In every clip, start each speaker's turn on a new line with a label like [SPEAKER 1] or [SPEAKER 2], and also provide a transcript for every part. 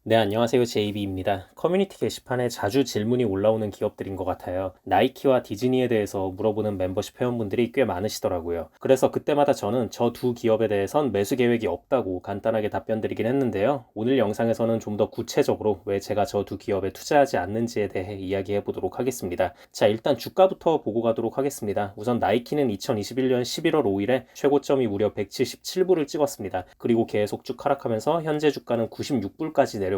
[SPEAKER 1] 네, 안녕하세요. JB입니다. 커뮤니티 게시판에 자주 질문이 올라오는 기업들인 것 같아요. 나이키와 디즈니에 대해서 물어보는 멤버십 회원분들이 꽤 많으시더라고요. 그래서 그때마다 저는 저 두 기업에 대해선 매수 계획이 없다고 간단하게 답변드리긴 했는데요. 오늘 영상에서는 좀 더 구체적으로 왜 제가 저 두 기업에 투자하지 않는지에 대해 이야기해 보도록 하겠습니다. 자, 일단 주가부터 보고 가도록 하겠습니다. 우선 나이키는 2021년 11월 5일에 최고점이 무려 177불을 찍었습니다. 그리고 계속 쭉 하락하면서 현재 주가는 96불까지 내려왔습니다.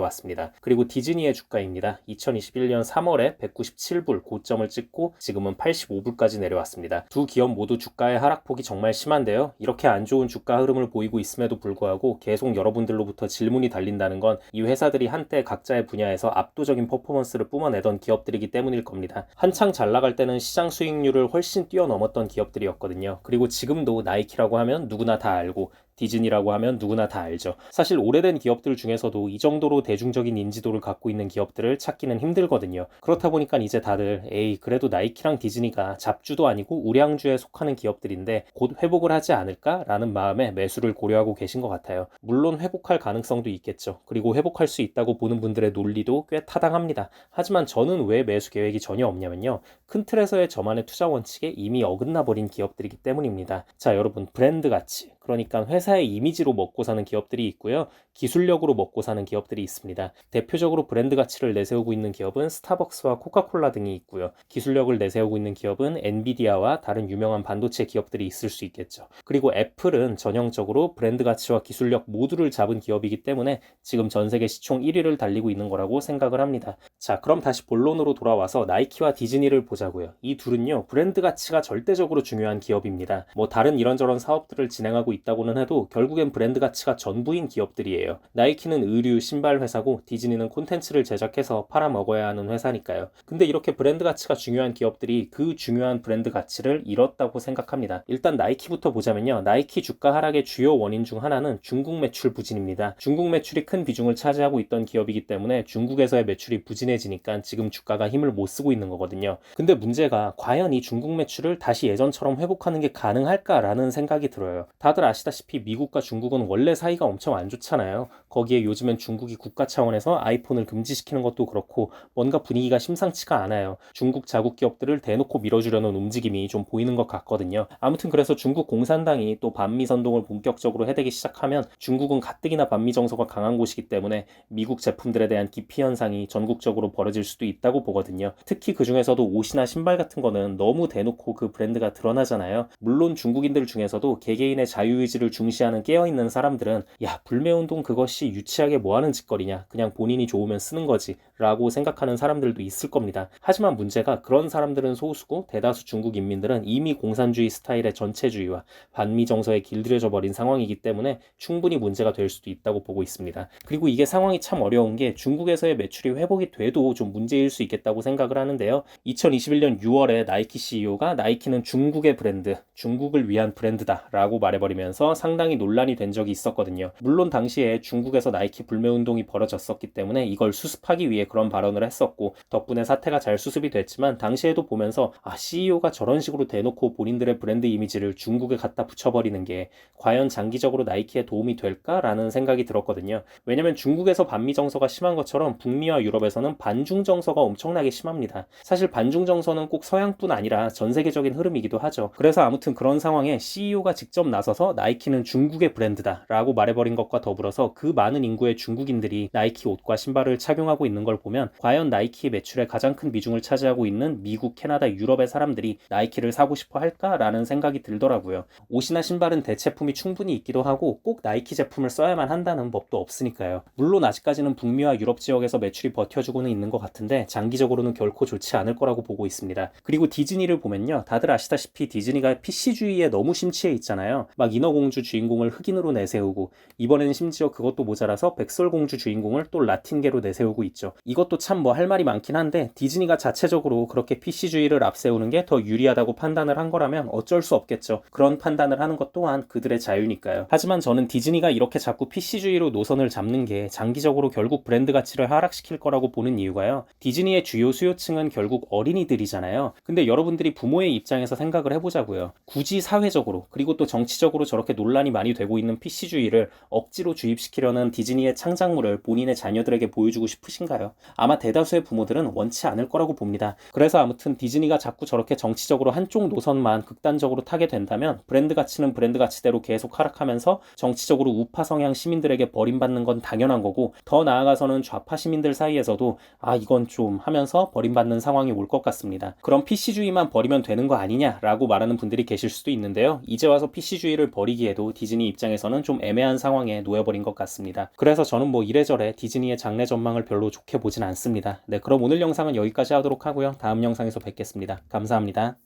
[SPEAKER 1] 그리고 디즈니의 주가입니다. 2021년 3월에 197불 고점을 찍고 지금은 85불까지 내려왔습니다. 두 기업 모두 주가의 하락폭이 정말 심한데요. 이렇게 안 좋은 주가 흐름을 보이고 있음에도 불구하고 계속 여러분들로부터 질문이 달린다는 건 이 회사들이 한때 각자의 분야에서 압도적인 퍼포먼스를 뿜어내던 기업들이기 때문일 겁니다. 한창 잘 나갈 때는 시장 수익률을 훨씬 뛰어넘었던 기업들이었거든요. 그리고 지금도 나이키라고 하면 누구나 다 알고 디즈니라고 하면 누구나 다 알죠. 사실 오래된 기업들 중에서도 이 정도로 대중적인 인지도를 갖고 있는 기업들을 찾기는 힘들거든요. 그렇다 보니까 이제 다들 에이 그래도 나이키랑 디즈니가 잡주도 아니고 우량주에 속하는 기업들인데 곧 회복을 하지 않을까라는 마음에 매수를 고려하고 계신 것 같아요. 물론 회복할 가능성도 있겠죠. 그리고 회복할 수 있다고 보는 분들의 논리도 꽤 타당합니다. 하지만 저는 왜 매수 계획이 전혀 없냐면요. 큰 틀에서의 저만의 투자 원칙에 이미 어긋나 버린 기업들이기 때문입니다. 자, 여러분 브랜드 가치, 그러니까 회사의 이미지로 먹고 사는 기업들이 있고요. 기술력으로 먹고 사는 기업들이 있습니다. 대표적으로 브랜드 가치를 내세우고 있는 기업은 스타벅스와 코카콜라 등이 있고요. 기술력을 내세우고 있는 기업은 엔비디아와 다른 유명한 반도체 기업들이 있을 수 있겠죠. 그리고 애플은 전형적으로 브랜드 가치와 기술력 모두를 잡은 기업이기 때문에 지금 전 세계 시총 1위를 달리고 있는 거라고 생각을 합니다. 자, 그럼 다시 본론으로 돌아와서 나이키와 디즈니를 보자고요. 이 둘은요, 브랜드 가치가 절대적으로 중요한 기업입니다. 뭐 다른 이런저런 사업들을 진행하고 있다고는 해도 결국엔 브랜드 가치가 전부인 기업들이에요. 나이키는 의류, 신발 회사고 디즈니는 콘텐츠를 제작해서 팔아먹어야 하는 회사니까요. 근데 이렇게 브랜드 가치가 중요한 기업들이 그 중요한 브랜드 가치를 잃었다고 생각합니다. 일단 나이키부터 보자면요. 나이키 주가 하락의 주요 원인 중 하나는 중국 매출 부진입니다. 중국 매출이 큰 비중을 차지하고 있던 기업이기 때문에 중국에서의 매출이 부진해지니까 지금 주가가 힘을 못 쓰고 있는 거거든요. 근데 문제가 과연 이 중국 매출을 다시 예전처럼 회복하는 게 가능할까라는 생각이 들어요. 다들 아시다시피 미국과 중국은 원래 사이가 엄청 안 좋잖아요. 거기에 요즘엔 중국이 국가 차원에서 아이폰을 금지시키는 것도 그렇고 뭔가 분위기가 심상치가 않아요. 중국 자국 기업들을 대놓고 밀어주려는 움직임이 좀 보이는 것 같거든요. 아무튼 그래서 중국 공산당이 또 반미 선동을 본격적으로 해대기 시작하면 중국은 가뜩이나 반미 정서가 강한 곳이기 때문에 미국 제품들에 대한 기피 현상이 전국적으로 벌어질 수도 있다고 보거든요. 특히 그 중에서도 옷이나 신발 같은 거는 너무 대놓고 그 브랜드가 드러나잖아요. 물론 중국인들 중에서도 개개인의 자유의지를 중시하는 깨어있는 사람들은 야, 불매운동 그것이 유치하게 뭐하는 짓거리냐, 그냥 본인이 좋으면 쓰는 거지 라고 생각하는 사람들도 있을 겁니다. 하지만 문제가 그런 사람들은 소수고 대다수 중국 인민들은 이미 공산주의 스타일의 전체주의와 반미 정서에 길들여져 버린 상황이기 때문에 충분히 문제가 될 수도 있다고 보고 있습니다. 그리고 이게 상황이 참 어려운 게 중국에서의 매출이 회복이 돼도 좀 문제일 수 있겠다고 생각을 하는데요. 2021년 6월에 나이키 CEO가 나이키는 중국의 브랜드, 중국을 위한 브랜드다 라고 말해버리면서 상당히 논란이 된 적이 있었거든요. 물론 당시에 중국에서 나이키 불매운동이 벌어졌었기 때문에 이걸 수습하기 위해 그런 발언을 했었고 덕분에 사태가 잘 수습이 됐지만 당시에도 보면서 CEO가 저런 식으로 대놓고 본인들의 브랜드 이미지를 중국에 갖다 붙여버리는 게 과연 장기적으로 나이키에 도움이 될까라는 생각이 들었거든요. 왜냐면 중국에서 반미 정서가 심한 것처럼 북미와 유럽에서는 반중 정서가 엄청나게 심합니다. 사실 반중 정서는 꼭 서양뿐 아니라 전 세계적인 흐름이기도 하죠. 그래서 아무튼 그런 상황에 CEO가 직접 나서서 나이키는 중국의 브랜드다 라고 말해버린 것과 더불어서 그 많은 인구의 중국인들이 나이키 옷과 신발을 착용하고 있는 걸 보면 과연 나이키 매출의 가장 큰 비중을 차지하고 있는 미국, 캐나다, 유럽의 사람들이 나이키를 사고 싶어 할까라는 생각이 들더라고요. 옷이나 신발은 대체품이 충분히 있기도 하고 꼭 나이키 제품을 써야만 한다는 법도 없으니까요. 물론 아직까지는 북미와 유럽 지역에서 매출이 버텨주고는 있는 것 같은데 장기적으로는 결코 좋지 않을 거라고 보고 있습니다. 그리고 디즈니를 보면요. 다들 아시다시피 디즈니가 PC주의에 너무 심취해 있잖아요. 막 인어공주 주인공을 흑인으로 내세우고 이번에는 심지어 그것도 모자라서 백설공주 주인공을 또 라틴계로 내세우고 있죠. 이것도 참 뭐 할 말이 많긴 한데 디즈니가 자체적으로 그렇게 PC주의를 앞세우는 게 더 유리하다고 판단을 한 거라면 어쩔 수 없겠죠. 그런 판단을 하는 것 또한 그들의 자유니까요. 하지만 저는 디즈니가 이렇게 자꾸 PC주의로 노선을 잡는 게 장기적으로 결국 브랜드 가치를 하락시킬 거라고 보는 이유가요. 디즈니의 주요 수요층은 결국 어린이들이잖아요. 근데 여러분들이 부모의 입장에서 생각을 해보자고요. 굳이 사회적으로 그리고 또 정치적으로 저렇게 논란이 많이 되고 있는 PC주의를 억지로 주입시키려는 디즈니의 창작물을 본인의 자녀들에게 보여주고 싶으신가요? 아마 대다수의 부모들은 원치 않을 거라고 봅니다. 그래서 아무튼 디즈니가 자꾸 저렇게 정치적으로 한쪽 노선만 극단적으로 타게 된다면 브랜드 가치는 브랜드 가치대로 계속 하락하면서 정치적으로 우파 성향 시민들에게 버림받는 건 당연한 거고, 더 나아가서는 좌파 시민들 사이에서도 이건 좀 하면서 버림받는 상황이 올 것 같습니다. 그럼 PC주의만 버리면 되는 거 아니냐라고 말하는 분들이 계실 수도 있는데요. 이제 와서 PC주의를 버리기에도 디즈니 입장에서는 좀 애매한 상황에 놓여버린 것 같습니다. 그래서 저는 뭐 이래저래 디즈니의 장래 전망을 별로 좋게 보진 않습니다. 네, 그럼 오늘 영상은 여기까지 하도록 하고요. 다음 영상에서 뵙겠습니다. 감사합니다.